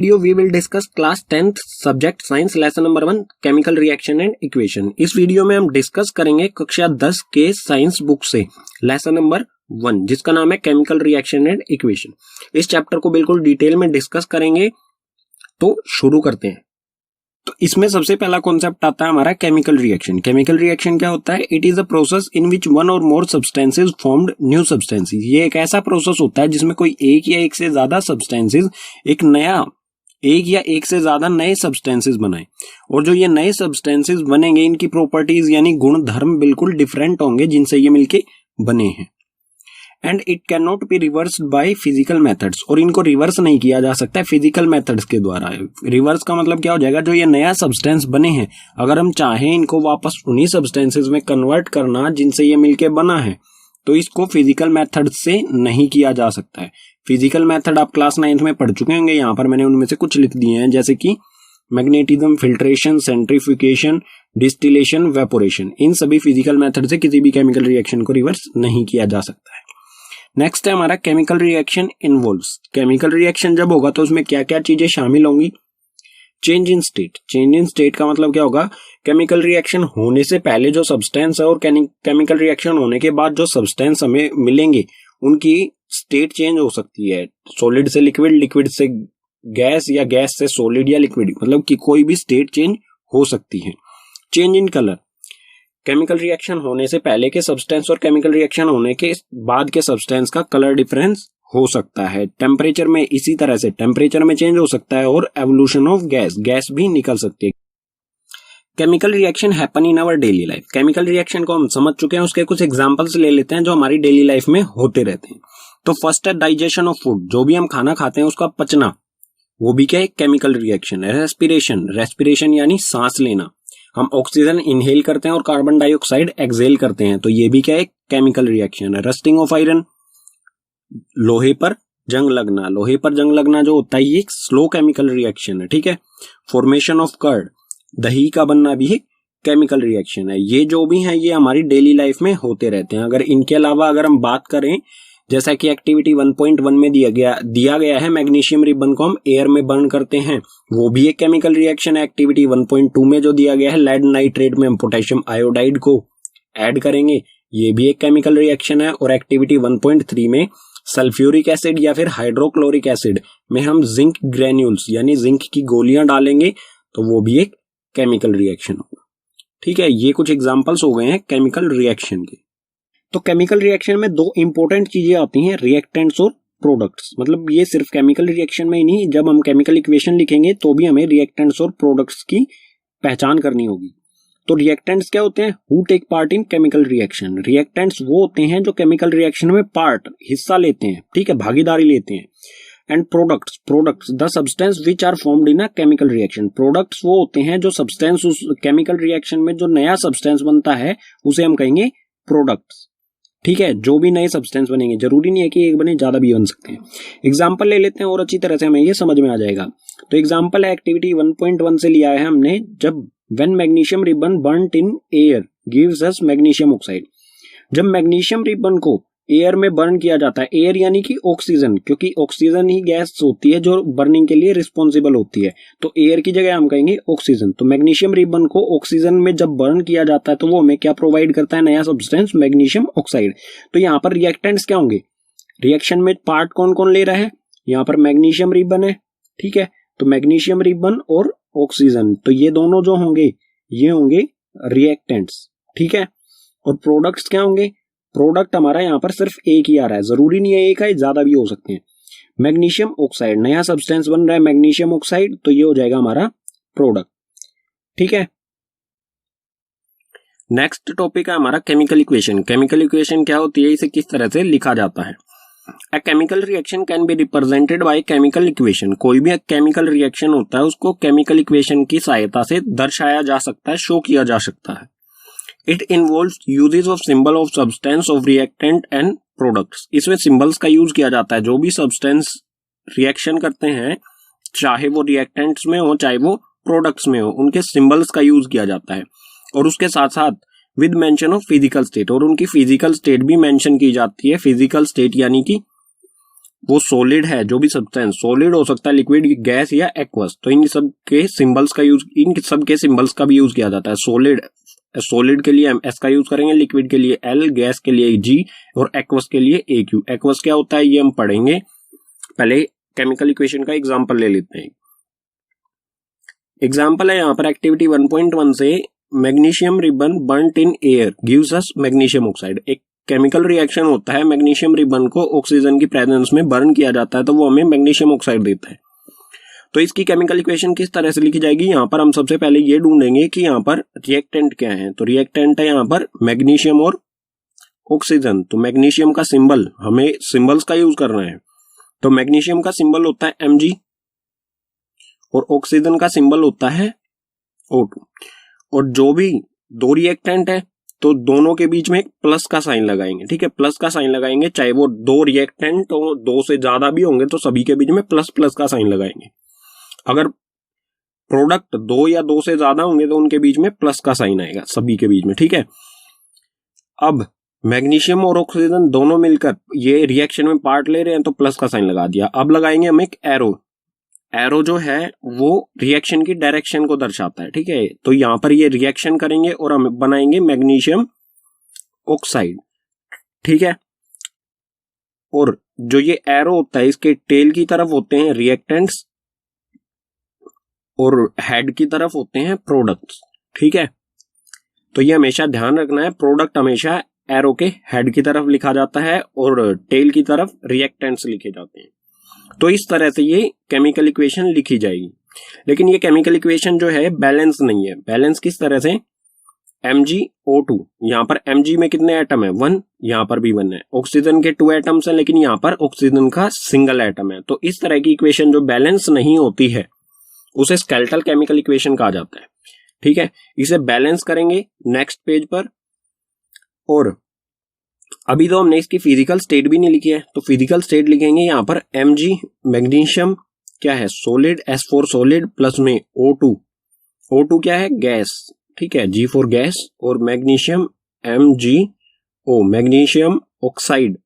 Video we will discuss class 10th subject science lesson number 1 chemical reaction and equation. इस video में हम discuss करेंगे कक्षा 10 के साइंस बुक से लेसन नंबर 1 जिसका नाम है केमिकल रिएक्शन एंड इक्वेशन। इस चैप्टर को बिल्कुल डिटेल में डिस्कस करेंगे, तो शुरू करते हैं। तो इसमें सबसे पहला कॉन्सेप्ट आता है हमारा केमिकल रिएक्शन। केमिकल रिएक्शन क्या होता है? It is a process in which one or more substances formed new substances. ये एक ऐसा प्रोसेस होता है जिसमें कोई एक या एक से ज्यादा सब्सटेंसेस एक या एक से ज्यादा नए सब्सटेंसेस बनाए, और जो ये नए सब्सटेंसेस बनेंगे इनकी प्रॉपर्टीज यानी गुण धर्म बिल्कुल डिफरेंट होंगे जिनसे ये मिलके बने हैं। And it can not be reversed by physical methods, और इनको रिवर्स नहीं किया जा सकता है फिजिकल मेथड्स के द्वारा। रिवर्स का मतलब क्या हो जाएगा? जो ये नया सब्सटेंस बने हैं, अगर हम चाहें इनको वापस उन्हीं सब्सटेंसेस में कन्वर्ट करना जिनसे ये मिलके बना है, तो इसको फिजिकल मेथड से नहीं किया जा सकता है। फिजिकल मेथड आप क्लास 9th में पढ़ चुके होंगे, यहाँ पर मैंने उनमें से कुछ लिख दिए हैं, जैसे कि magnetism, filtration, centrifugation, distillation, evaporation. इन सभी फिजिकल मेथड से किसी भी केमिकल रिएक्शन को रिवर्स नहीं किया जा सकता है। नेक्स्ट है हमारा chemical reaction involves. Chemical reaction जब होगा तो उसमें क्या क्या चीजें शामिल होंगी? Change in state. Change in state का मतलब क्या होगा? केमिकल रिएक्शन होने से पहले जो सब्सटेंस है और केमिकल रिएक्शन होने के बाद जो सब्सटेंस हमें मिलेंगे उनकी स्टेट चेंज हो सकती है। सॉलिड से लिक्विड, लिक्विड से गैस, या गैस से सॉलिड या लिक्विड, मतलब कि कोई भी स्टेट चेंज हो सकती है। Change in colour. Chemical reaction होने से पहले के सब्सटेंस और केमिकल रिएक्शन होने के बाद के सब्सटेंस का कलर डिफरेंस हो सकता है। टेम्परेचर में इसी तरह से टेम्परेचर में चेंज हो सकता है, और एवोल्यूशन ऑफ गैस, गैस भी निकल सकती है। Chemical reaction happen in our daily life. Chemical reaction को हम समझ चुके हैं, उसके कुछ एग्जांपल्स ले लेते हैं जो हमारी डेली लाइफ में होते रहते हैं। तो फर्स्ट है डाइजेशन ऑफ फूड। जो भी हम खाना खाते हैं उसका पचना, वो भी क्या है? केमिकल रिएक्शन है। रेस्पिरेशन, रेस्पिरेशन यानी सांस लेना। हम ऑक्सीजन इनहेल करते हैं और कार्बन डाइऑक्साइड एक्सहेल करते हैं, तो ये भी क्या है? केमिकल रिएक्शन है। रस्टिंग ऑफ आयरन, लोहे पर जंग लगना। लोहे पर जंग लगना जो होता है ये एक स्लो केमिकल रिएक्शन है, ठीक है। फॉर्मेशन ऑफ कर्ड, दही का बनना भी एक केमिकल रिएक्शन है। ये जो भी है ये हमारी डेली लाइफ में होते रहते हैं। अगर इनके अलावा अगर हम बात करें, जैसा कि एक्टिविटी 1.1 में दिया गया है, मैग्नीशियम रिबन को हम एयर में बर्न करते हैं, वो भी एक केमिकल रिएक्शन है। एक्टिविटी 1.2 में जो दिया गया है, लेड नाइट्रेट में हम पोटेशियम आयोडाइड को ऐड करेंगे, ये भी एक केमिकल रिएक्शन है। और एक्टिविटी 1.3 में सल्फ्यूरिक एसिड या फिर हाइड्रोक्लोरिक एसिड में हम जिंक ग्रेन्यूल्स यानी जिंक की गोलियां डालेंगे, तो वो भी एक केमिकल रिएक्शन होगा, ठीक है। ये कुछ एग्जांपल्स हो गए हैं केमिकल रिएक्शन के। तो केमिकल रिएक्शन में दो इंपॉर्टेंट चीजें आती हैं, रिएक्टेंट्स और प्रोडक्ट्स। मतलब ये सिर्फ केमिकल रिएक्शन में ही नहीं, जब हम केमिकल इक्वेशन लिखेंगे तो भी हमें रिएक्टेंट्स और प्रोडक्ट्स की पहचान करनी होगी। तो रिएक्टेंट्स क्या होते हैं? Who take part in chemical reaction. Reactants वो होते हैं जो केमिकल रिएक्शन में हिस्सा लेते हैं, ठीक है, भागीदारी लेते हैं। And products the substance which are formed in a chemical reaction. Products वो होते हैं जो सब्सटेंस उस केमिकल रिएक्शन में जो नया सब्सटेंस बनता है उसे हम कहेंगे प्रोडक्ट्स, ठीक है। जो भी नए सब्सटेंस बनेंगे, जरूरी नहीं है कि एक बने, ज्यादा भी बन सकते हैं। एग्जाम्पल ले लेते हैं और अच्छी तरह से हमें ये समझ में आ जाएगा। तो एग्जाम्पल है एक्टिविटी 1.1 से लिया है हमने, जब when magnesium ribbon burned in air gives us magnesium oxide. जब मैग्नीशियम रिबन को एयर में बर्न किया जाता है, एयर यानी कि ऑक्सीजन, क्योंकि ऑक्सीजन ही गैस होती है जो बर्निंग के लिए रिस्पॉन्सिबल होती है, तो एयर की जगह हम कहेंगे ऑक्सीजन। तो मैग्नीशियम रिबन को ऑक्सीजन में जब बर्न किया जाता है तो वो हमें क्या प्रोवाइड करता है? नया सब्सटेंस, मैग्नीशियम ऑक्साइड। तो यहाँ पर रिएक्टेंट्स क्या होंगे? रिएक्शन में पार्ट कौन कौन ले रहा है? यहाँ पर मैग्नीशियम रिबन है, ठीक है। तो मैग्नीशियम रिबन और ऑक्सीजन, तो ये दोनों जो होंगे ये होंगे रिएक्टेंट्स, ठीक है। और प्रोडक्ट्स क्या होंगे? प्रोडक्ट हमारा यहाँ पर सिर्फ एक ही आ रहा है, जरूरी नहीं है एक है, ज्यादा भी हो सकते हैं। मैग्नीशियम ऑक्साइड, नया सब्सटेंस बन रहा है मैग्नीशियम ऑक्साइड, तो ये हो जाएगा हमारा प्रोडक्ट, ठीक है। नेक्स्ट टॉपिक है हमारा केमिकल इक्वेशन। केमिकल इक्वेशन क्या होती है, इसे किस तरह से लिखा जाता है? अ chemical reaction can be represented by chemical equation. कोई भी केमिकल रिएक्शन होता है उसको केमिकल इक्वेशन की सहायता से दर्शाया जा सकता है, शो किया जा सकता है। It involves uses of symbol of substance of reactant and products। इसमें सिंबल्स का यूज किया जाता है। जो भी सब्सटेंस रिएक्शन करते हैं, चाहे वो रिएक्टेंट्स में हो चाहे वो प्रोडक्ट्स में हो, उनके सिंबल्स का यूज किया जाता है। और उसके साथ साथ with mention of physical state, और उनकी फिजिकल स्टेट भी मेंशन की जाती है। फिजिकल स्टेट यानी कि वो सॉलिड है, जो भी सब्सटेंस सॉलिड हो सकता है, लिक्विड, गैस या एक्वस, तो इन सब के सिंबल्स का यूज, इन सब के सिंबल्स का भी यूज किया जाता है। सॉलिड के लिए हम एस का यूज करेंगे, लिक्विड के लिए एल, गैस के लिए जी और एक्वस के लिए ए क्यू। एक्वस क्या होता है ये हम पढ़ेंगे, पहले केमिकल इक्वेशन का एग्जांपल ले लेते हैं। एग्जांपल है यहाँ पर एक्टिविटी 1.1 से, magnesium ribbon burnt in air gives us magnesium oxide. एक केमिकल रिएक्शन होता है, मैग्नीशियम रिबन को ऑक्सीजन की प्रेजेंस में बर्न किया जाता है तो वो हमें मैग्नीशियम ऑक्साइड देता है। तो इसकी केमिकल इक्वेशन किस तरह से लिखी जाएगी, यहाँ पर हम सबसे पहले ये ढूंढेंगे कि यहाँ पर रिएक्टेंट क्या है। तो रिएक्टेंट है यहाँ पर मैग्नीशियम और ऑक्सीजन। तो मैग्नीशियम का सिंबल, हमें सिंबल्स का यूज करना है, तो मैग्नीशियम का सिंबल होता है Mg और ऑक्सीजन का सिंबल होता है O2। और जो भी दो रिएक्टेंट है तो दोनों के बीच में एक प्लस का साइन लगाएंगे, ठीक है, प्लस का साइन लगाएंगे, चाहे वो दो रिएक्टेंट और दो से ज्यादा भी होंगे तो सभी के बीच में प्लस प्लस का साइन लगाएंगे। अगर प्रोडक्ट दो या दो से ज्यादा होंगे तो उनके बीच में प्लस का साइन आएगा सभी के बीच में, ठीक है। अब मैग्नीशियम और ऑक्सीजन दोनों मिलकर ये रिएक्शन में पार्ट ले रहे हैं तो प्लस का साइन लगा दिया। अब लगाएंगे हम एक एरो। एरो जो है वो रिएक्शन की डायरेक्शन को दर्शाता है, ठीक है। तो यहां पर ये रिएक्शन करेंगे और हम बनाएंगे मैग्नीशियम ऑक्साइड, ठीक है। और जो ये एरो होता है इसके टेल की तरफ होते हैं रिएक्टेंट्स और हेड की तरफ होते हैं प्रोडक्ट्स, ठीक है। तो ये हमेशा ध्यान रखना है, प्रोडक्ट हमेशा एरो के हेड की तरफ लिखा जाता है और टेल की तरफ रिएक्टेंट्स लिखे जाते हैं। तो इस तरह से ये केमिकल इक्वेशन लिखी जाएगी। लेकिन ये केमिकल इक्वेशन जो है बैलेंस नहीं है। बैलेंस किस तरह से, MgO2, यहां पर Mg में कितने एटम है, 1, यहां पर भी 1 है। ऑक्सीजन के 2 एटम्स हैं लेकिन यहां पर ऑक्सीजन का सिंगल एटम है। तो इस तरह की इक्वेशन जो बैलेंस नहीं होती है उसे स्केलेटल केमिकल इक्वेशन कहा जाता है, ठीक है। इसे बैलेंस करेंगे नेक्स्ट पेज पर। और अभी तो हमने इसकी फिजिकल स्टेट भी नहीं लिखी है, तो फिजिकल स्टेट लिखेंगे यहाँ पर Mg, मैग्नीशियम क्या है सॉलिड, S4 सॉलिड, प्लस में O2 क्या है गैस, ठीक है, G फॉर गैस, और मैग्नीशियम MgO, मैग्नीशियम ऑक्साइड,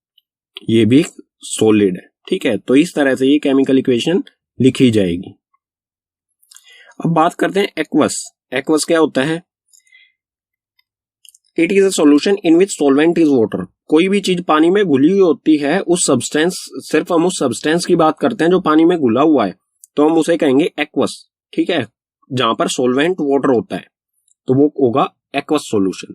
ये भी सॉलिड है, ठीक है। तो इस तरह से ये केमिकल इक्वेशन लिखी जाएगी। अब बात करते हैं एक्वस। एक्वस क्या होता है, it is a solution in which solvent is water. कोई भी चीज पानी में घुली हुई होती है, उस सब्सटेंस, सिर्फ हम उस सब्सटेंस की बात करते हैं जो पानी में घुला हुआ है, तो हम उसे कहेंगे एक्वस, ठीक है। जहां पर सॉल्वेंट वाटर होता है तो वो होगा एक्वस सॉल्यूशन।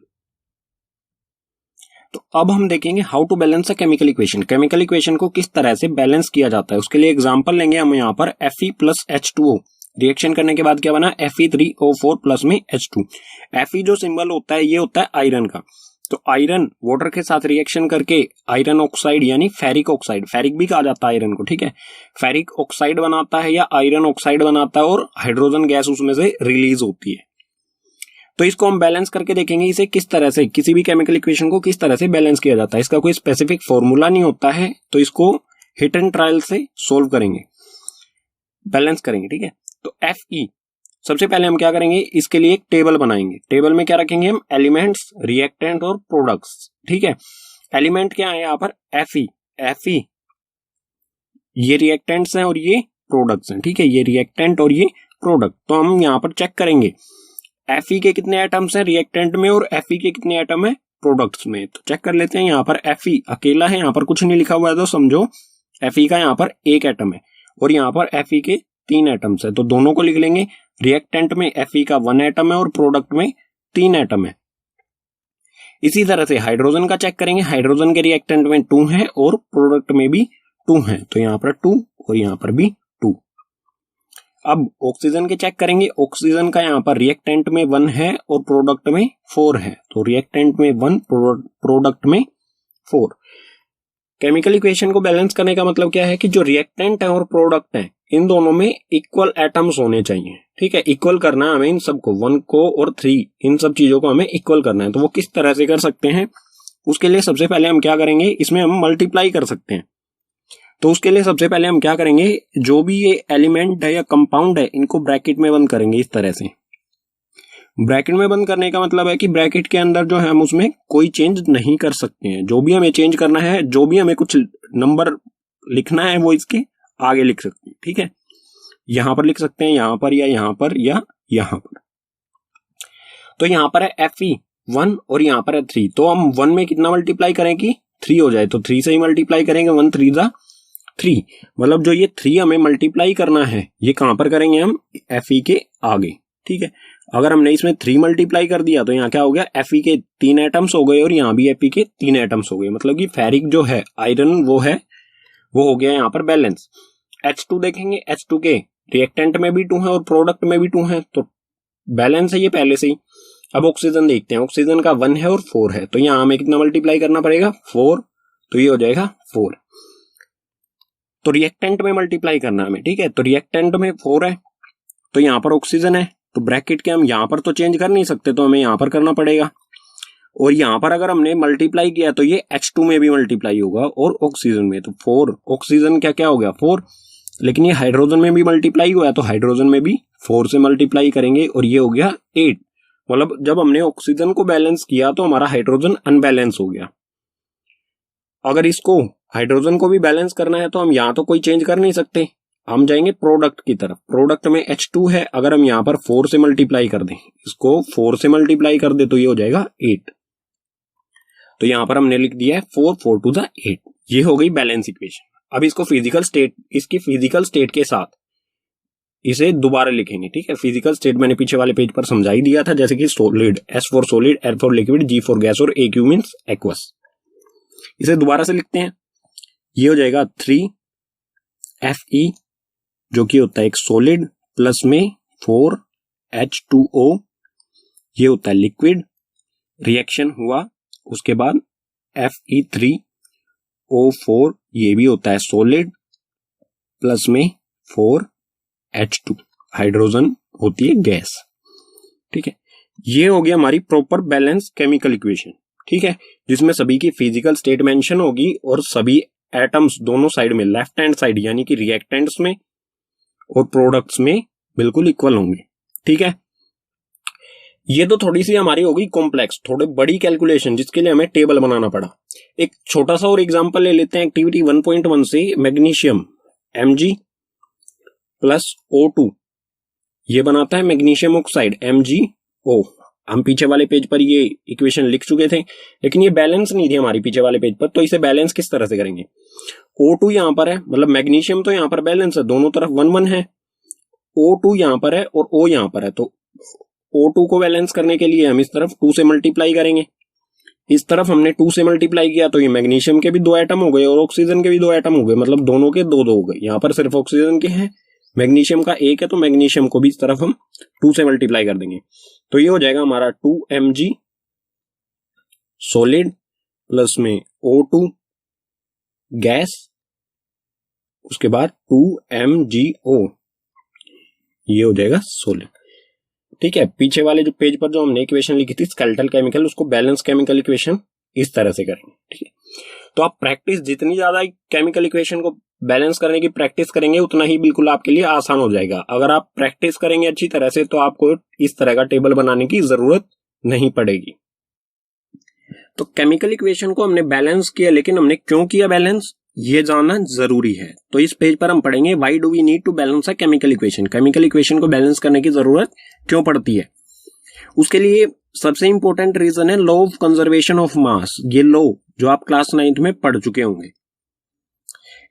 तो अब हम देखेंगे how to balance a chemical equation. Chemical equation को किस तरह से बैलेंस किया जाता है, उसके लिए एग्जांपल लेंगे हम यहाँ पर Fe प्लस H2O। रिएक्शन करने के बाद क्या बना, Fe3O4 प्लस में H2। Fe जो सिंबल होता है ये होता है आयरन का। तो आयरन वाटर के साथ रिएक्शन करके आयरन ऑक्साइड यानी फेरिक ऑक्साइड, फेरिक भी कहा जाता है आयरन को, ठीक है, फेरिक ऑक्साइड बनाता है या आयरन ऑक्साइड बनाता है और हाइड्रोजन गैस उसमें से रिलीज होती है। तो इसको हम बैलेंस करके देखेंगे इसे किस तरह से, किसी भी केमिकल इक्वेशन को किस तरह से बैलेंस किया जाता है। इसका कोई स्पेसिफिक फॉर्मूला नहीं होता है, तो इसको हिट एंड ट्रायल से सोल्व करेंगे, बैलेंस करेंगे, ठीक है। तो Fe सबसे पहले हम क्या करेंगे, इसके लिए एक टेबल बनाएंगे। टेबल में क्या रखेंगे हम, एलिमेंट्स, रिएक्टेंट और प्रोडक्ट्स, ठीक है। एलिमेंट क्या है यहाँ पर, Fe ये रिएक्टेंट्स हैं और ये प्रोडक्ट्स हैं, ठीक है, ये रिएक्टेंट और ये प्रोडक्ट। तो हम यहाँ पर चेक करेंगे Fe के कितने एटम्स हैं रिएक्टेंट में और Fe के कितने एटम है प्रोडक्ट्स में। तो चेक कर लेते हैं, यहाँ पर Fe अकेला है, यहाँ पर कुछ नहीं लिखा हुआ है तो समझो Fe का यहाँ पर एक एटम है और यहाँ पर Fe के 3 एटम्स है, तो दोनों को लिख लेंगे। रिएक्टेंट में Fe का 1 एटम है और प्रोडक्ट में 3 एटम है। इसी तरह से हाइड्रोजन का चेक करेंगे, हाइड्रोजन के रिएक्टेंट में 2 है और प्रोडक्ट में भी 2 है, तो यहाँ पर 2 और यहाँ पर भी 2। अब ऑक्सीजन के चेक करेंगे, ऑक्सीजन का यहाँ पर रिएक्टेंट में 1 है और प्रोडक्ट में 4 है, तो रिएक्टेंट में 1, प्रोडक्ट में 4। केमिकल इक्वेशन को बैलेंस करने का मतलब क्या है कि जो रिएक्टेंट है और प्रोडक्ट है इन दोनों में इक्वल एटम्स होने चाहिए, ठीक है। इक्वल करना है हमें इन सबको, 1 को और 3, इन सब चीजों को हमें इक्वल करना है। तो वो किस तरह से कर सकते हैं, उसके लिए सबसे पहले हम क्या करेंगे, इसमें हम मल्टीप्लाई कर सकते हैं। तो उसके लिए सबसे पहले हम क्या करेंगे, जो भी ये एलिमेंट है या कंपाउंड है इनको ब्रैकेट में बंद करेंगे इस तरह से। ब्रैकेट में बंद करने का मतलब है कि ब्रैकेट के अंदर जो है हम उसमें कोई चेंज नहीं कर सकते हैं। जो भी हमें चेंज करना है, जो भी हमें कुछ नंबर लिखना है वो इसके आगे लिख सकते हैं, ठीक है। यहां पर लिख सकते हैं, यहां पर या यहां पर या यहां पर। तो यहां पर है Fe1 और यहां पर है 3, तो हम 1 में कितना मल्टीप्लाई करें कि 3 हो जाए, तो 3 से ही मल्टीप्लाई करेंगे, 1 3 जा 3, मतलब जो ये 3 हमें मल्टीप्लाई करना है ये कहां पर करेंगे हम, Fe के आगे, ठीक है। अगर हमने इसमें 3 मल्टीप्लाई कर दिया तो यहाँ क्या हो गया, Fe के 3 एटम्स हो गए और यहाँ भी Fe के 3 एटम्स हो गए, मतलब कि फेरिक जो है आयरन वो हो गया यहाँ पर बैलेंस। H2 देखेंगे, H2 के रिएक्टेंट में भी 2 है और प्रोडक्ट में भी 2 है, तो बैलेंस है ये पहले से ही। अब ऑक्सीजन देखते हैं, ऑक्सीजन का 1 है और 4 है, तो यहां हमें कितना मल्टीप्लाई करना पड़ेगा, 4, तो ये हो जाएगा 4। तो रिएक्टेंट में मल्टीप्लाई करना हमें, ठीक है। तो रिएक्टेंट में 4 है, तो यहां पर ऑक्सीजन है, तो ब्रैकेट के हम यहां पर तो चेंज कर नहीं सकते, तो हमें यहां पर करना पड़ेगा। और यहां पर अगर हमने मल्टीप्लाई किया तो ये H2 में भी मल्टीप्लाई होगा और ऑक्सीजन में, तो 4 ऑक्सीजन क्या क्या हो गया 4, लेकिन ये हाइड्रोजन में भी मल्टीप्लाई हुआ है, तो हाइड्रोजन में भी 4 से मल्टीप्लाई करेंगे और ये हो गया 8। मतलब जब हमने ऑक्सीजन को बैलेंस किया तो हमारा हाइड्रोजन अनबैलेंस हो गया। अगर इसको हाइड्रोजन को भी बैलेंस करना है तो हम यहां तो कोई चेंज कर नहीं सकते, हम जाएंगे प्रोडक्ट की तरफ। प्रोडक्ट में H2 है, अगर हम यहां पर 4 से मल्टीप्लाई कर दें, इसको 4 से मल्टीप्लाई कर दे तो ये हो जाएगा 8। तो यहां पर हमने लिख दिया है 4 4 टू द 8, ये हो गई बैलेंस इक्वेशन। अब इसको फिजिकल स्टेट, इसकी फिजिकल स्टेट के साथ इसे दोबारा लिखेंगे, ठीक है। फिजिकल स्टेट मैंने पीछे वाले पेज पर समझा ही दिया था, जैसे कि solid, S for solid, R for liquid, G for gas और AQ मींस एक्वस। इसे दोबारा से लिखते हैं, ये हो जाएगा 3Fe जो कि होता है एक सोलिड, प्लस में 4H2O ये होता है लिक्विड, रिएक्शन हुआ उसके बाद Fe3O4 ये भी होता है सोलिड, प्लस में 4H2 हाइड्रोजन होती है गैस, ठीक है। ये हो गया हमारी प्रॉपर बैलेंस केमिकल इक्वेशन, ठीक है, जिसमें सभी की फिजिकल स्टेट मेंशन होगी और सभी एटम्स दोनों साइड में, लेफ्ट हैंड साइड यानी कि रिएक्टेंट्स में और प्रोडक्ट्स में बिल्कुल इक्वल होंगे, ठीक है। ये तो थोड़ी सी हमारी होगी कॉम्प्लेक्स, थोड़ी बड़ी कैलकुलेशन, जिसके लिए हमें टेबल बनाना पड़ा। एक छोटा सा और एग्जांपल ले लेते हैं एक्टिविटी 1.1 से। मैग्नीशियम Mg प्लस O2 ये बनाता है मैग्नीशियम ऑक्साइड MgO। हम पीछे वाले पेज पर ये इक्वेशन लिख चुके थे, लेकिन ये बैलेंस नहीं थी हमारी पीछे वाले पेज पर, तो इसे बैलेंस किस तरह से करेंगे। O2 यहां पर है, मतलब मैग्नीशियम तो यहां पर बैलेंस है, दोनों तरफ 1 1 है। O2 यहां पर है और O यहां पर है, तो O2 को बैलेंस करने के लिए हम इस तरफ 2 से मल्टीप्लाई करेंगे। इस तरफ हमने 2 से मल्टीप्लाई किया तो ये मैग्नीशियम के भी 2 एटम हो गए और ऑक्सीजन के भी 2 एटम हो गए, मतलब दोनों के 2 2 हो गए। यहां पर सिर्फ ऑक्सीजन के हैं, मैग्नीशियम का 1 है, तो मैग्नीशियम को भी इस तरफ हम 2 से मल्टीप्लाई कर देंगे, तो ये हो जाएगा हमारा 2Mg सॉलिड प्लस में O2 गैस, उसके बाद 2MgO ये हो जाएगा सॉलिड, ठीक है। पीछे वाले जो पेज पर जो हमने इक्वेशन लिखी थी स्केलेटल केमिकल, उसको बैलेंस केमिकल इक्वेशन इस तरह से करेंगे, ठीक है। तो आप प्रैक्टिस जितनी ज्यादा केमिकल इक्वेशन को बैलेंस करने की प्रैक्टिस करेंगे उतना ही बिल्कुल आपके लिए आसान हो जाएगा। अगर आप प्रैक्टिस करेंगे अच्छी तरह से तो आपको इस तरह का टेबल बनाने की जरूरत नहीं पड़ेगी। तो केमिकल इक्वेशन को हमने बैलेंस किया, लेकिन हमने क्यों किया बैलेंस ये जानना जरूरी है। तो इस पेज पर हम पढ़ेंगे why do we need to balance a chemical equation, chemical equation को बैलेंस करने की जरूरत क्यों पड़ती है। उसके लिए सबसे इंपॉर्टेंट रीजन है law of conservation of mass. ये लॉ जो आप क्लास 9th में पढ़ चुके होंगे,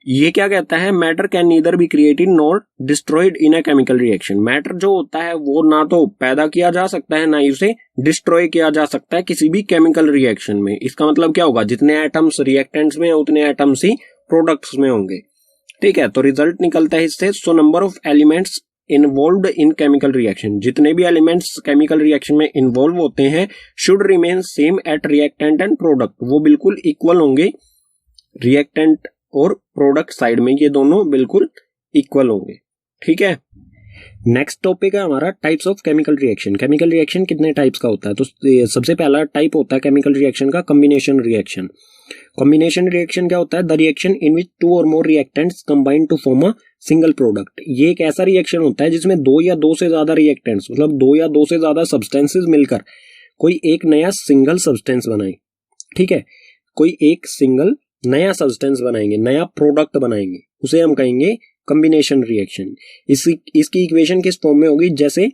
ये क्या कहता है, matter can neither be created nor destroyed in a chemical reaction. Matter जो होता है वो ना तो पैदा किया जा सकता है ना ही उसे डिस्ट्रॉय किया जा सकता है किसी भी केमिकल रिएक्शन में। इसका मतलब क्या होगा, जितने एटम्स रिएक्टेंट्स में उतने एटम्स ही प्रोडक्ट्स में होंगे, ठीक है। तो रिजल्ट निकलता है इससे, so number of elements involved in chemical reaction, जितने भी एलिमेंट्स केमिकल रिएक्शन में इन्वॉल्व होते हैं should remain same at reactant and product, वो बिल्कुल इक्वल होंगे रिएक्टेंट और प्रोडक्ट साइड में, ये दोनों बिल्कुल इक्वल होंगे, ठीक है। नेक्स्ट टॉपिक है हमारा types of chemical reaction. Chemical reaction कितने टाइप्स का होता है, तो सबसे पहला टाइप होता है केमिकल रिएक्शन का कॉम्बिनेशन रिएक्शन। कॉम्बिनेशन रिएक्शन क्या होता है, the reaction in which 2 or more reactants combine to form a single product. ये एक ऐसा रिएक्शन होता है जिसमें 2 या 2 से ज्यादा रिएक्टेंट्स, मतलब 2 या 2 से ज्यादा सब्सटेंसेस मिलकर कोई एक नया सिंगल सब्सटेंस बनाए, ठीक है, कोई एक सिंगल नया सब्सटेंस बनाएंगे, नया प्रोडक्ट बनाएंगे, उसे हम कहेंगे कॉम्बिनेशन रिएक्शन। इसकी इक्वेशन किस फॉर्म में होगी, जैसे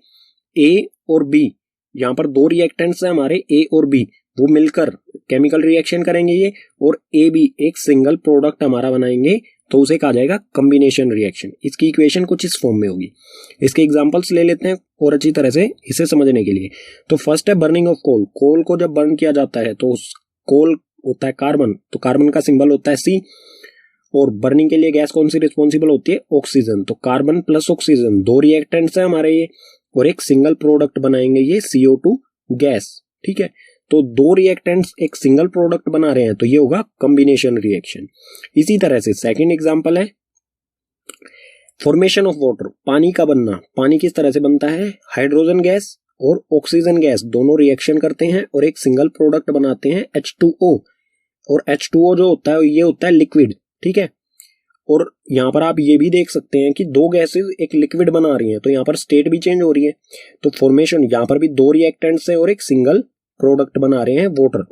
ए और बी, यहाँ पर दो रिएक्टेंट्स हैं हमारे ए और बी, वो मिलकर केमिकल रिएक्शन करेंगे ये, और ए बी एक सिंगल प्रोडक्ट हमारा बनाएंगे, तो उसे कहा जाएगा कॉम्बिनेशन रिएक्शन। इसकी इक्वेशन कुछ इस फॉर्म में होगी। इसके एग्जांपल्स ले लेते हैं और अच्छी तरह से इसे समझने के लिए। तो फर्स्ट है बर्निंग ऑफ कोल। कोल को जब बर्न किया जाता है तो उस कोल होता है कार्बन, तो कार्बन का सिंबल होता है सी, और बर्निंग के लिए गैस कौन सी रिस्पॉन्सिबल होती है, ऑक्सीजन। तो कार्बन प्लस ऑक्सीजन दो रिएक्टेंट्स है हमारे ये, और एक सिंगल प्रोडक्ट बनाएंगे ये CO2 गैस। ठीक है, तो दो रिएक्टेंट्स एक सिंगल प्रोडक्ट बना रहे हैं, तो ये होगा कॉम्बिनेशन रिएक्शन। इसी तरह से सेकंड एग्जांपल है फॉर्मेशन ऑफ वाटर, पानी का बनना। पानी किस तरह से बनता है, हाइड्रोजन गैस और ऑक्सीजन गैस दोनों रिएक्शन करते हैं और एक सिंगल प्रोडक्ट बनाते हैं H2O, और H2O जो होता है ये होता है लिक्विड। ठीक है, और यहाँ पर आप ये भी देख सकते हैं कि दो गैसेस एक लिक्विड बना रही हैं, तो यहाँ पर स्टेट भी चेंज हो रही है। तो फॉर्मेशन यहाँ पर भी दो रिएक्टेंट्स हैं और एक सिंगल प्रोडक्ट बना रहे हैं वाटर,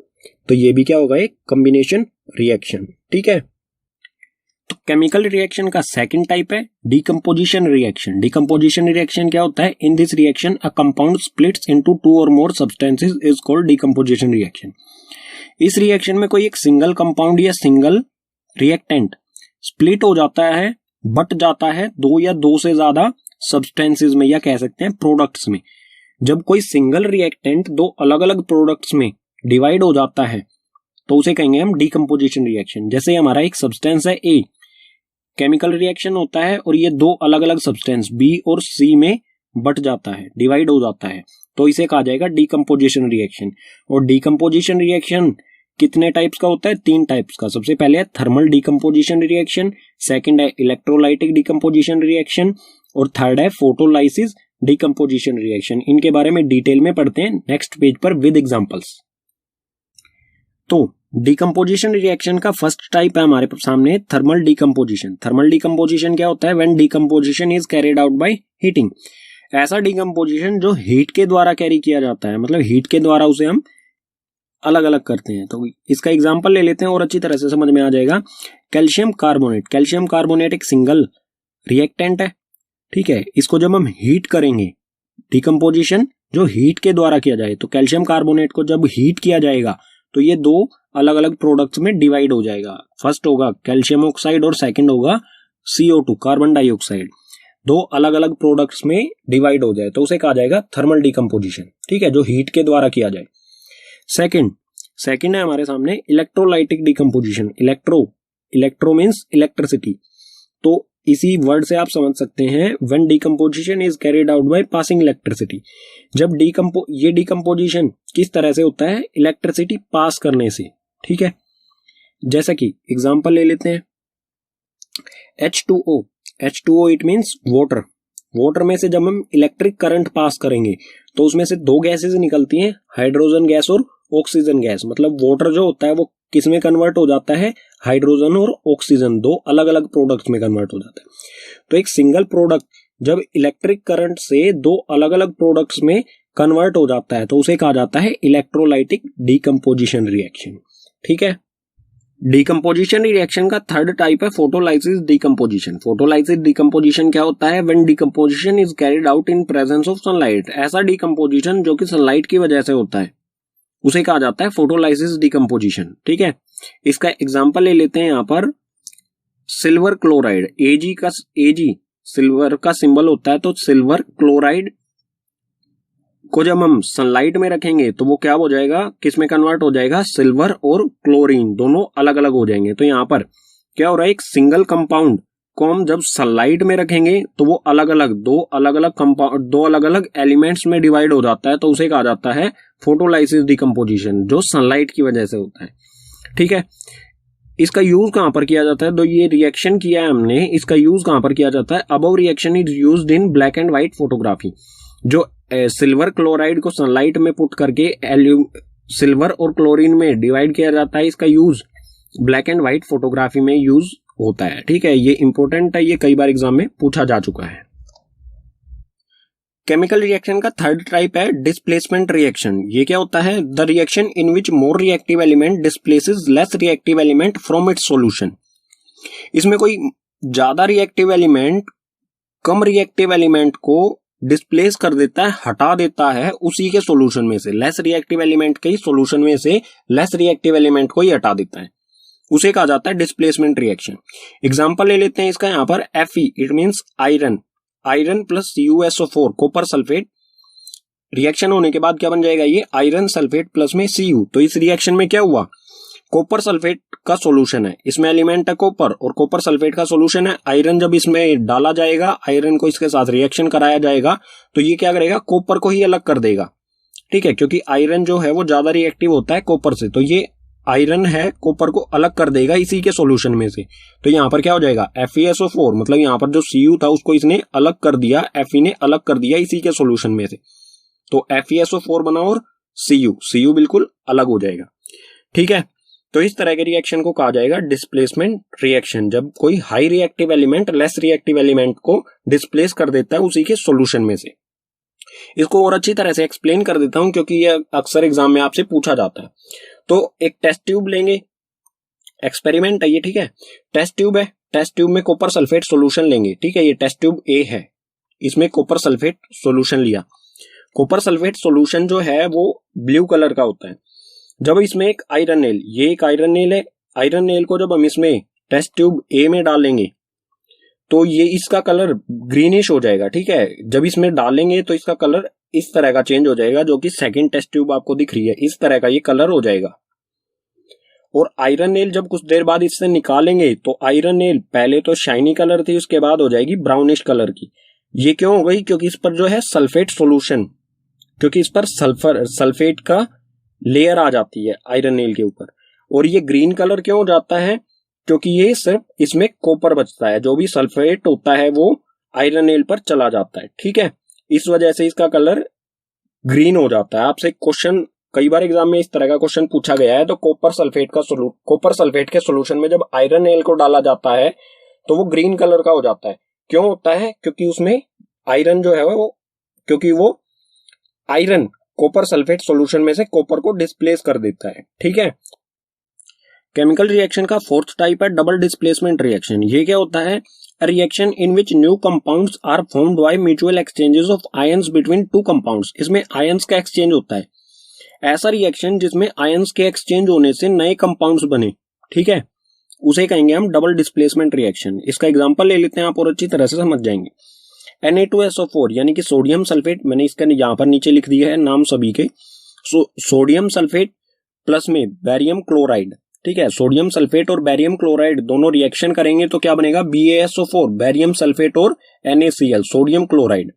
तो ये भी क्या होगा, एक कॉम्बिनेशन रिएक्शन। ठीक है, तो केमिकल रिएक्शन का सेकंड टाइप है डीकंपोजिशन रिएक्शन। डीकंपोजिशन रिएक्शन क्या होता है, in this reaction a compound splits into 2 or more substances is called decomposition reaction. इस रिएक्शन में कोई एक सिंगल कंपाउंड या सिंगल रिएक्टेंट स्प्लिट हो जाता है, बट जाता है दो या दो से ज्यादा सब्सटेंसेस में, या कह सकते हैं प्रोडक्ट्स में। जब कोई सिंगल रिएक्टेंट दो अलग अलग प्रोडक्ट्स में डिवाइड हो जाता है तो उसे कहेंगे हम डीकंपोजिशन रिएक्शन। जैसे हमारा एक सब्सटेंस है ए, केमिकल रिएक्शन होता है और ये दो अलग अलग सब्सटेंस बी और सी में बट जाता है, डिवाइड हो जाता है, तो इसे कहा जाएगा डीकंपोजिशन रिएक्शन। और डीकंपोजिशन रिएक्शन कितने टाइप्स का होता है, 3 टाइप्स का। सबसे पहले है थर्मल डीकंपोजिशन रिएक्शन, सेकंड है इलेक्ट्रोलाइटिक डीकंपोजिशन रिएक्शन, और थर्ड है फोटोलाइसिस डीकंपोजिशन रिएक्शन। इनके बारे में डिटेल में पढ़ते हैं नेक्स्ट पेज पर विद एग्जांपल्स। तो डीकंपोजिशन रिएक्शन का फर्स्ट टाइप है हमारे सामने थर्मल डीकंपोजिशन। थर्मल डीकंपोजिशन क्या होता है, when decomposition is carried out by heating. ऐसा डीकंपोजिशन जो हीट के द्वारा कैरी किया जाता है, मतलब हीट के द्वारा उसे हम अलग अलग करते हैं। तो इसका एग्जांपल ले लेते हैं और अच्छी तरह से समझ में आ जाएगा। Calcium carbonate. कैल्शियम कार्बोनेट एक सिंगल रिएक्टेंट है। ठीक है, इसको जब हम हीट करेंगे, डीकंपोजिशन जो हीट के द्वारा किया जाए, तो कैल्शियम कार्बोनेट को जब हीट किया जाएगा तो ये दो अलग अलग प्रोडक्ट्स में डिवाइड हो जाएगा। फर्स्ट होगा कैल्शियम ऑक्साइड और सेकंड होगा CO2 कार्बन डाइऑक्साइड। दो अलग अलग प्रोडक्ट्स में डिवाइड हो जाए तो उसे कहा जाएगा थर्मल डीकंपोजिशन। ठीक है, जो हीट के द्वारा किया जाए। सेकंड है हमारे सामने electrolytic decomposition. Electro means electricity, तो इसी वर्ड से आप समझ सकते हैं when decomposition is carried out by passing electricity. जब ये डीकंपोजिशन किस तरह से होता है, इलेक्ट्रिसिटी पास करने से। ठीक है, जैसा कि एग्जांपल ले लेते हैं H2O it means water. Water में से जब हम इलेक्ट्रिक करंट पास करेंगे तो उसमें से दो गैसेस निकलती हैं, हाइड्रोजन गैस और ऑक्सीजन गैस। मतलब वाटर जो होता है वो किस में कन्वर्ट हो जाता है, हाइड्रोजन और ऑक्सीजन, दो अलग अलग प्रोडक्ट्स में कन्वर्ट हो जाता है। तो एक सिंगल प्रोडक्ट जब इलेक्ट्रिक करंट से दो अलग अलग प्रोडक्ट्स में कन्वर्ट हो जाता है तो उसे कहा जाता है इलेक्ट्रोलाइटिक डीकंपोजिशन रिएक्शन। ठीक है, डीकंपोजिशन रिएक्शन का थर्ड टाइप है फोटोलाइसिस डीकंपोजिशन। फोटोलाइसिस डीकंपोजिशन क्या होता है, when decomposition is carried out in presence of sunlight. ऐसा डीकंपोजिशन जो कि सनलाइट की वजह से होता है उसे कहा जाता है फोटोलाइसिस डीकंपोजिशन। ठीक है, इसका एग्जांपल ले लेते हैं यहाँ पर सिल्वर क्लोराइड। Ag सिल्वर का सिंबल होता है, तो सिल्वर क्लोराइड को जब हम सनलाइट में रखेंगे तो वो क्या हो जाएगा, किस में कन्वर्ट हो जाएगा, सिल्वर और क्लोरीन दोनों अलग अलग हो जाएंगे। तो यहाँ पर क्या हो रहा है, एक सिंगल कंपाउंड को हम जब सनलाइट में रखेंगे तो वो दो अलग अलग एलिमेंट्स में डिवाइड हो जाता है, तो उसे कहा जाता है फोटोलाइसिस डीकंपोजिशन, जो सनलाइट की वजह से होता है। ठीक है, इसका यूज कहां पर किया जाता है, तो ये रिएक्शन किया है हमने, इसका यूज कहां पर किया जाता है, above reaction is used in black and white photography. जो सिल्वर क्लोराइड को सनलाइट में पुट करके सिल्वर और क्लोरीन में डिवाइड किया जाता है, इसका use black and white photography में यूज होता है। ठीक है, ये इंपॉर्टेंट है, ये कई बार एग्जाम में पूछा जा चुका है। केमिकल रिएक्शन का थर्ड टाइप है डिस्प्लेसमेंट रिएक्शन। ये क्या होता है? The reaction in which more reactive element displaces less reactive element from its solution. इसमें कोई ज्यादा रिएक्टिव एलिमेंट कम रिएक्टिव एलिमेंट को डिस्प्लेस कर देता है, हटा देता है उसी के सॉल्यूशन में से। लेस रिएक्टिव एलिमेंट के सॉल्यूशन में से लेस रिएक्टिव एलिमेंट को ही हटा देता है, उसे कहा जाता है डिस्प्लेसमेंट रिएक्शन। एग्जांपल ले लेते हैं इसका यहाँ पर Fe, it means iron, iron plus CuSO4 copper sulphate. Reaction होने के बाद क्या बन जाएगा? ये आयरन सल्फेट प्लस में Cu। तो इस रिएक्शन में क्या हुआ? कॉपर सल्फेट का सॉल्यूशन है, इसमें एलिमेंट है कॉपर और कॉपर सल्फेट का सॉल्यूशन है आयरन। जब इसमें डाला जाएगा, आयरन को इसके साथ रिएक्शन कराया जाएगा तो ये क्या करेगा? कॉपर को ही अलग कर देगा, ठीक है, क्योंकि आयरन जो है वो ज्यादा रिएक्टिव होता है कॉपर से, तो ये आयरन है कॉपर को अलग कर देगा इसी के सॉल्यूशन में से। तो यहाँ पर क्या हो जाएगा? FeSO4, मतलब यहाँ पर जो Cu था उसको इसने अलग कर दिया, Fe ने अलग कर दिया इसी के सॉल्यूशन में से, तो FeSO4 बना और Cu बिल्कुल अलग हो जाएगा, ठीक है। तो इस तरह के रिएक्शन को कहा जाएगा डिस्प्लेसमेंट रिएक्शन, जब कोई high reactive element less reactive element को डिस्प्लेस कर देता है उसी के सॉल्यूशन में से। इसको और अच्छी तरह से एक्सप्लेन कर देता हूं क्योंकि यह अक्सर एग्जाम में आपसे पूछा जाता है। तो एक टेस्ट ट्यूब लेंगे, एक्सपेरिमेंट है ये, ठीक है, टेस्ट ट्यूब है, टेस्ट ट्यूब में कॉपर सल्फेट सॉल्यूशन लेंगे, ठीक है, ये टेस्ट ट्यूब A है, इसमें कॉपर सल्फेट सॉल्यूशन लिया। कॉपर सल्फेट सॉल्यूशन जो है वो ब्लू कलर का होता है। जब इसमें एक आयरन नेल, ये एक आयरन नेल है, आयरन नेल को जब हम इसमें टेस्ट ट्यूब A में डालेंगे तो ये इसका कलर ग्रीनिश हो जाएगा, ठीक है। जब इसमें डालेंगे तो इसका कलर इस तरह का चेंज हो जाएगा, जो कि सेकंड टेस्ट ट्यूब आपको दिख रही है, इस तरह का ये कलर हो जाएगा। और आयरन नेल जब कुछ देर बाद इससे निकालेंगे तो आयरन नेल पहले तो शाइनी कलर थी, उसके बाद हो जाएगी ब्राउनिश कलर की। ये क्यों हो गई? क्योंकि इस पर जो है सल्फेट सॉल्यूशन, क्योंकि इस पर सल्फेट का लेयर आ जाती है आयरन नेल के ऊपर। और ये ग्रीन कलर क्यों हो जाता है? क्योंकि ये सिर्फ इसमें कॉपर बचता है, जो भी सल्फेट होता है वो आयरन नेल पर चला जाता है, ठीक है, इस वजह से इसका कलर ग्रीन हो जाता है। आपसे क्वेश्चन कई बार एग्जाम में इस तरह का क्वेश्चन पूछा गया है। तो कॉपर सल्फेट के सॉल्यूशन में जब आयरन नेल को डाला जाता है तो वो ग्रीन कलर का हो जाता है। क्यों होता है? क्योंकि उसमें आयरन जो है क्योंकि वो आयरन कॉपर सल्फेट सॉल्यूशन में से कॉपर को डिस्प्लेस कर देता है, ठीक है। केमिकल रिएक्शन का फोर्थ टाइप है डबल डिस्प्लेसमेंट रिएक्शन। ये क्या होता है? A reaction in which new compounds are formed by mutual exchanges of ions between two compounds। इसमें ions का exchange होता है। ऐसा रिएक्शन जिसमें ions के exchange होने से नए compounds बने, ठीक है, उसे कहेंगे हम डबल डिस्प्लेसमेंट रिएक्शन। इसका एग्जांपल ले लेते हैं, आप और अच्छी तरह से समझ जाएंगे। Na2SO4 यानी कि सोडियम सल्फेट, मैंने इसका यहाँ पर नीचे लिख दिया है नाम सभी के, सोडियम सल्फेट प्लस में बैरियम क्लोराइड, ठीक है, सोडियम सल्फेट और बैरियम क्लोराइड दोनों रिएक्शन करेंगे तो क्या बनेगा? BaSO4, बैरियम सल्फेट और NaCl, सोडियम क्लोराइड।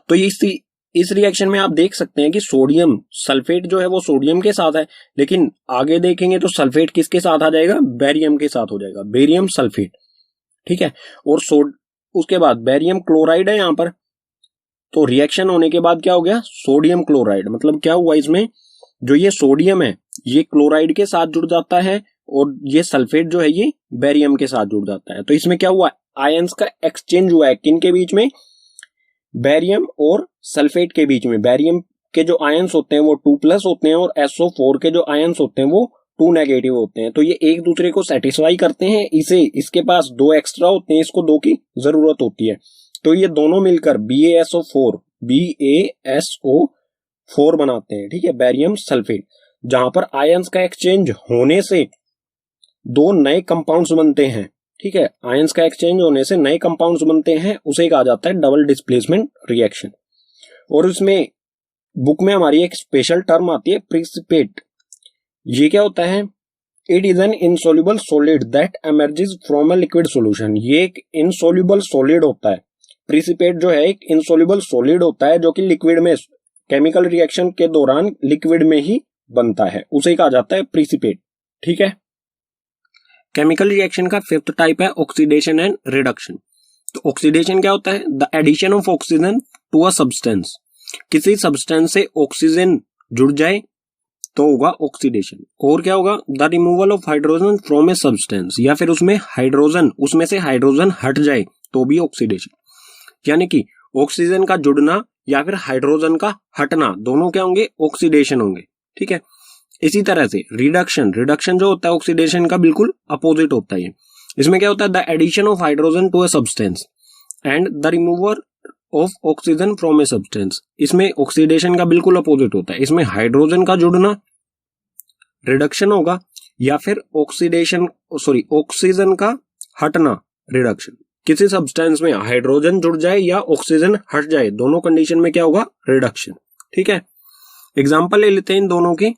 तो इस रिएक्शन में आप देख सकते हैं कि सोडियम सल्फेट जो है वो सोडियम के साथ है, लेकिन आगे देखेंगे तो सल्फेट किसके साथ आ जाएगा? बैरियम के साथ हो जाएगा, बैरियम सल्फेट, ठीक है। और उसके बाद बैरियम क्लोराइड है यहाँ पर, तो रिएक्शन होने के बाद क्या हो गया? Sodium chloride. मतलब क्या हुआ? इसमें जो ये सोडियम है ये क्लोराइड के साथ जुड़ जाता है और ये सल्फेट जो है ये बैरियम के साथ जुड़ जाता है। तो इसमें क्या हुआ? आयंस का एक्सचेंज हुआ है, किन के बीच में? बैरियम और सल्फेट के बीच में। बैरियम के जो आयंस होते हैं वो 2+ होते हैं और SO4 के जो आयंस होते हैं वो 2- होते हैं। तो ये एक दूसरे को सेटिस्फाई करते हैं, इसके पास 2 एक्स्ट्रा होते हैं, इसको 2 की जरूरत होती है। तो ये दोनों मिलकर BaSO4 बनाते हैं, ठीक है, बैरियम सल्फेट, जहां पर आयंस का एक्सचेंज होने से 2 नए कंपाउंड्स बनते हैं, ठीक है, आयंस का एक्सचेंज होने से नए कंपाउंड्स बनते हैं, उसे कहा जाता है डबल डिस्प्लेसमेंट रिएक्शन। और उसमें बुक में हमारी एक स्पेशल टर्म आती है प्रिसिपेट। ये क्या होता है? It is an insoluble solid that emerges from a liquid solution. ये एक इनसोल्यूबल सॉलिड होता है। प्रिसिपेट जो है एक इनसोल्यूबल सॉलिड होता है जो कि लिक्विड में, केमिकल रिएक्शन के दौरान लिक्विड में ही बनता है, उसे कहा जाता है प्रिसिपेट, ठीक है। केमिकल रिएक्शन का फिफ्थ टाइप है ऑक्सीडेशन एंड रिडक्शन। तो ऑक्सीडेशन क्या होता है? The addition of oxygen to a substance. किसी सब्सटेंस से ऑक्सीजन जुड़ जाए तो होगा ऑक्सीडेशन। और क्या होगा? The removal of hydrogen from a substance, या फिर उसमें से हाइड्रोजन हट जाए तो भी ऑक्सीडेशन। यानी कि ऑक्सीजन का जुड़ना या फिर हाइड्रोजन का हटना, दोनों क्या होंगे, ऑक्सीडेशन होंगे। ठीक है, इसी तरह से रिडक्शन, रिडक्शन जो होता है ऑक्सीडेशन का बिल्कुल अपोजिट होता है। इसमें क्या होता है, the addition of hydrogen to a substance and the removal of oxygen from a substance. इसमें ऑक्सीडेशन का बिल्कुल अपोजिट होता है, इसमें हाइड्रोजन का जुड़ना रिडक्शन होगा या फिर ऑक्सीजन का हटना रिडक्शन। किसी सब्सटेंस में हाइड्रोजन जुड़ जाए या ऑक्सीजन हट जाए, दोनों कंडीशन में क्या होगा, रिडक्शन। ठीक है, एग्जांपल ले लेते हैं इन दोनों की।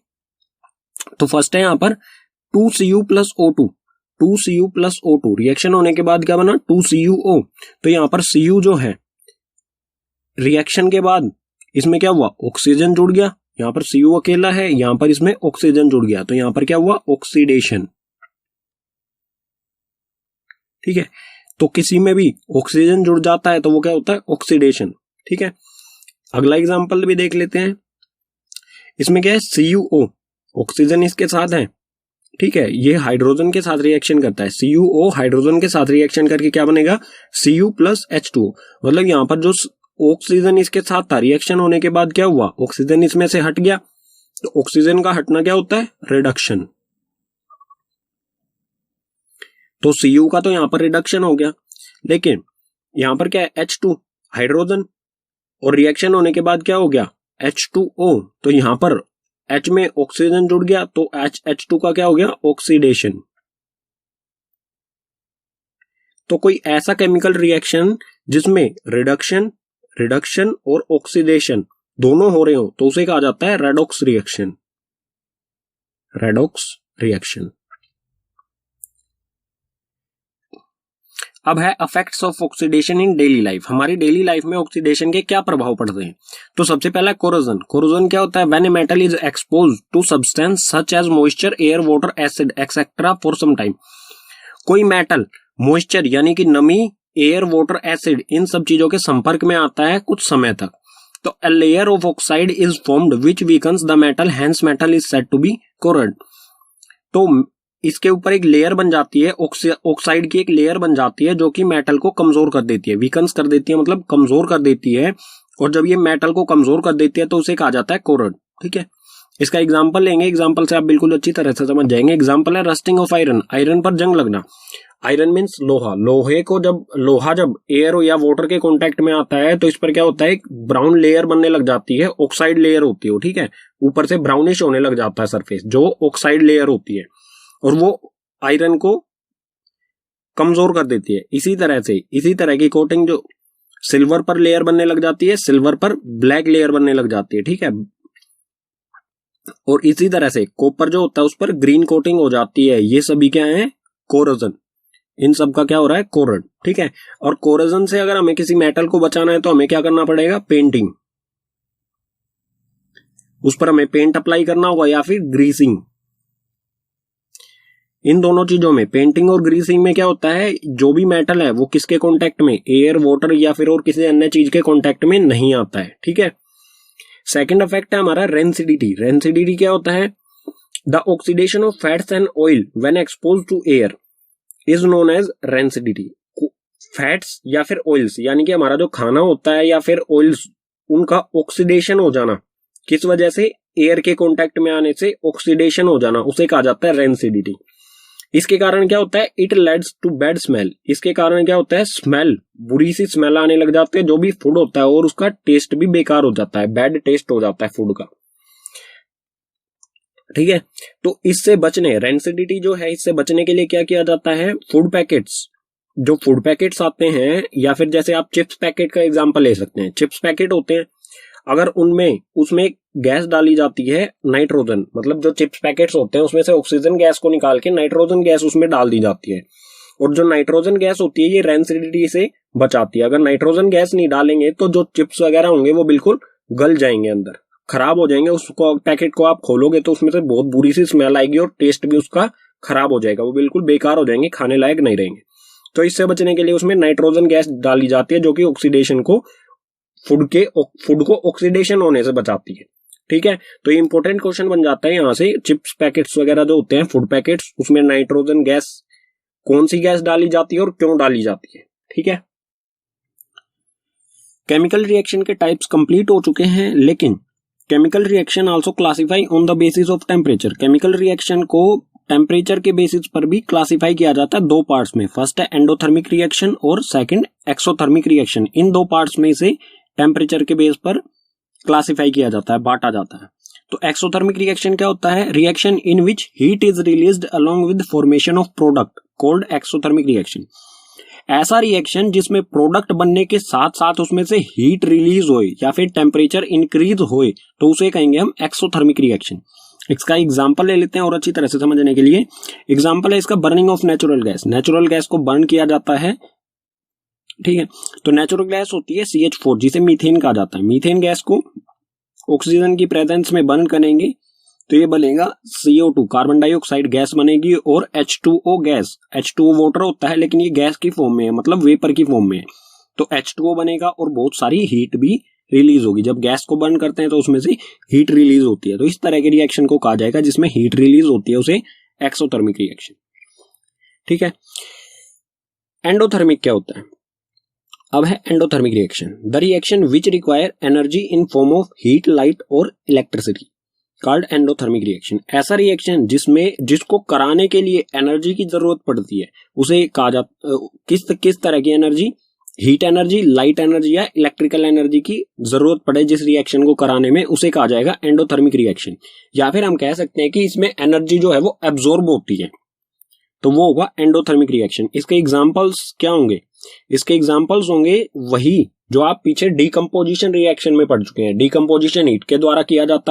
तो फर्स्ट है यहां पर 2Cu plus O2, 2Cu plus O2 reaction होने के बाद क्या बना, 2CuO। तो यहां पर Cu जो है रिएक्शन के बाद इसमें क्या हुआ, ऑक्सीजन जुड़ गया, यहां पर Cu अकेला है, यहां पर इसमें ऑक्सीजन जुड़ गया, तो यहां पर क्या हुआ, ऑक्सीडेशन। ठीक है, तो किसी में भी ऑक्सीजन जुड़ जाता है तो वो क्या होता है, ऑक्सीडेशन। ठीक है, अगला एग्जांपल भी देख लेते हैं। इसमें क्या है, CuO, ऑक्सीजन इसके साथ है। ठीक है, ये हाइड्रोजन के साथ रिएक्शन करता है, CuO हाइड्रोजन के साथ रिएक्शन करके क्या बनेगा, Cu प्लस H2O। मतलब यहां पर जो ऑक्सीजन इसके साथ था, रिएक्शन होने के बाद क्या हुआ, ऑक्सीजन इसमें से हट गया, तो ऑक्सीजन का हटना क्या होता है, रिडक्शन। तो Cu का तो यहां पर रिडक्शन हो गया, लेकिन यहां पर क्या है, H2 हाइड्रोजन, और रिएक्शन होने के बाद क्या हो गया, H2O। तो यहां पर H में ऑक्सीजन जुड़ गया, तो H2 का क्या हो गया, ऑक्सीडेशन। तो कोई ऐसा केमिकल रिएक्शन जिसमें रिडक्शन और ऑक्सीडेशन दोनों हो रहे हो, तो उसे कहा जाता है रेडॉक्स रिएक्शन, रेडॉक्स रिएक्शन। अब है effects of oxidation in daily life. हमारी डेली लाइफ में ऑक्सीडेशन के क्या प्रभाव पड़ते हैं। तो सबसे पहला कोरोजन। कोरोजन क्या होता है, when a metal is exposed to substance such as moisture, air, water, acid etcetera for some time. कोई मेटल मॉइस्चर यानी कि नमी, एयर, वाटर, एसिड, इन सब चीजों के संपर्क में आता है कुछ समय तक, तो a layer of oxide is formed which weakens the metal, hence metal is said to be corroded. तो इसके ऊपर एक लेयर बन जाती है, ऑक्साइड की एक लेयर बन जाती है जो कि मेटल को कमजोर कर देती है, वीकन्स कर देती है मतलब कमजोर कर देती है, और जब ये मेटल को कमजोर कर देती है तो उसे कहा जाता है कोरोड। ठीक है, इसका एग्जांपल लेंगे, एग्जांपल से आप बिल्कुल अच्छी तरह से समझ जाएंगे। एग्जांपल है रस्टिंग ऑफ आयरन, आयरन पर जंग लगना। आयरन मीन्स लोहा, लोहा जब एयर या वाटर के कांटेक्ट में आता है तो इस पर क्या होता है, एक ब्राउन लेयर बनने लग जाती है, ऑक्साइड लेयर होती है। ठीक है, ऊपर से ब्राउनिश होने लग जाता है सरफेस, जो ऑक्साइड लेयर होती है, और वो आयरन को कमजोर कर देती है। इसी तरह की कोटिंग जो सिल्वर पर लेयर बनने लग जाती है, सिल्वर पर ब्लैक लेयर बनने लग जाती है। ठीक है, और इसी तरह से कॉपर जो होता है उस पर ग्रीन कोटिंग हो जाती है। ये सभी क्या है, कोरोजन। इन सब का क्या हो रहा है, कोरोड। ठीक है, और कोरोजन से अगर हमें किसी मेटल को बचाना है तो हमें क्या करना पड़ेगा, पेंटिंग, उस पर हमें पेंट अप्लाई करना होगा या फिर ग्रीसिंग। इन दोनों चीजों में, पेंटिंग और ग्रीसिंग में क्या होता है, जो भी मेटल है वो किसके कांटेक्ट में, एयर, वाटर या फिर और किसी अन्य चीज के कांटेक्ट में नहीं आता है। ठीक है, सेकंड इफेक्ट है हमारा रेंसिडिटी। रेंसिडिटी क्या होता है, the oxidation of fats and oil when exposed to air is known as rancidity. Fats या फिर ऑयल्स, यानी कि हमारा जो खाना होता है या फिर ऑयल्स, उनका ऑक्सीडेशन हो जाना, किस वजह से, एयर के कांटेक्ट में आने से ऑक्सीडेशन हो जाना, उसे कहा जाता है रेंसिडिटी। इसके कारण क्या होता है, it leads to bad smell. इसके कारण क्या होता है, स्मेल, बुरी सी स्मेल आने लग जाती है जो भी फूड होता है, और उसका टेस्ट भी बेकार हो जाता है, बैड टेस्ट हो जाता है फूड का। ठीक है, तो इससे बचने, रेंसिडिटी जो है, इससे बचने के लिए क्या किया जाता है, फूड पैकेट्स, जो फूड पैकेट्स आते हैं, या फिर जैसे आप चिप्स पैकेट का एग्जांपल ले सकते हैं। चिप्स पैकेट होते हैं, अगर उसमें गैस डाली जाती है नाइट्रोजन, मतलब जो चिप्स पैकेट्स होते हैं उसमें से ऑक्सीजन गैस को निकाल के नाइट्रोजन गैस उसमें डाल दी जाती है, और जो नाइट्रोजन गैस होती है ये रेंसिडिटी से बचाती है। अगर नाइट्रोजन गैस नहीं डालेंगे तो जो चिप्स वगैरह होंगे वो बिल्कुल गल जाएंगे, अंदर खराब हो जाएंगे। उसको पैकेट को आप खोलोगे तो उसमें से बहुत बुरी सी स्मेल आएगी और टेस्ट भी उसका खराब हो जाएगा, वो बिल्कुल बेकार हो जाएंगे, खाने लायक नहीं रहेंगे। तो इससे बचने के लिए उसमें नाइट्रोजन गैस डाली जाती है जो कि ऑक्सीडेशन को, फूड को ऑक्सीडेशन होने से बचाती है। ठीक है, तो ये इंपॉर्टेंट क्वेश्चन बन जाता है यहां से, चिप्स पैकेट्स वगैरह जो होते हैं, फूड पैकेट्स, उसमें नाइट्रोजन गैस, कौन सी गैस डाली जाती है और क्यों डाली जाती है। ठीक है, केमिकल रिएक्शन के टाइप्स कंप्लीट हो चुके हैं, लेकिन chemical reaction also classify on the basis of temperature. Chemical reaction को टेम्परेचर के बेसिस पर भी क्लासिफाई किया जाता है दो पार्ट्स में। फर्स्ट है एंडोथर्मिक रिएक्शन और सेकंड एक्सोथर्मिक रिएक्शन। इन दो पार्ट्स में से टेम्परेचर के बेस पर क्लासिफाई किया जाता है, बांटा जाता है। तो एक्सोथर्मिक रिएक्शन क्या होता है? Reaction in which heat is released along with formation of product called exothermic reaction. ऐसा रिएक्शन जिसमें प्रोडक्ट बनने के साथ साथ उसमें से हीट रिलीज होए या फिर टेम्परेचर इंक्रीज होए तो उसे कहेंगे हम एक्सोथर्मिक रिएक्शन। इसका एग्जांपल ले लेते हैं और अच्छी तरह से समझने के लिए। एग्जांपल है इसका burning of natural gas. Natural gas को बर्न किया जाता है, ठीक है। तो नेचुरल गैस होती है CH4 जिसे मीथेन कहा जाता है। मीथेन गैस को ऑक्सीजन की प्रेजेंस में बर्न करेंगे तो ये बनेगा CO2 कार्बन डाइऑक्साइड गैस बनेगी और H2O गैस। H2O वाटर होता है लेकिन ये गैस की फॉर्म में है, मतलब वेपर की फॉर्म में है। तो H2O बनेगा और बहुत सारी हीट भी रिलीज होगी। जब गैस को बर्न करते हैं तो उसमें से हीट रिलीज होती है। तो इस तरह के रिएक्शन को कहा जाएगा जिसमें हीट रिलीज होती है, उसे एक्सोथर्मिक रिएक्शन, ठीक है। एंडोथर्मिक क्या होता है? अब है endothermic reaction, the reaction which require energy in form of heat, light और इलेक्ट्रिसिटी कॉल्ड एंडोथर्मिक रिएक्शन। ऐसा रिएक्शन जिसको कराने के लिए एनर्जी की जरूरत पड़ती है उसे कहा जाता, किस तरह की energy? Heat energy, light energy या इलेक्ट्रिकल एनर्जी की जरूरत पड़े जिस रिएक्शन को कराने में, उसे कहा जाएगा एंडोथर्मिक रिएक्शन। या फिर हम कह सकते हैं कि इसमें एनर्जी जो है वो एब्जॉर्ब होती है, तो वो होगा एंडोथर्मिक रिएक्शन। इसके एग्जांपल्स क्या होंगे? इसके एग्जांपल्स होंगे वही जो आप पीछे डीकंपोजिशन रिएक्शन में पढ़ चुके हैं। डीकंपोजिशन हीट के द्वारा किया जाता है।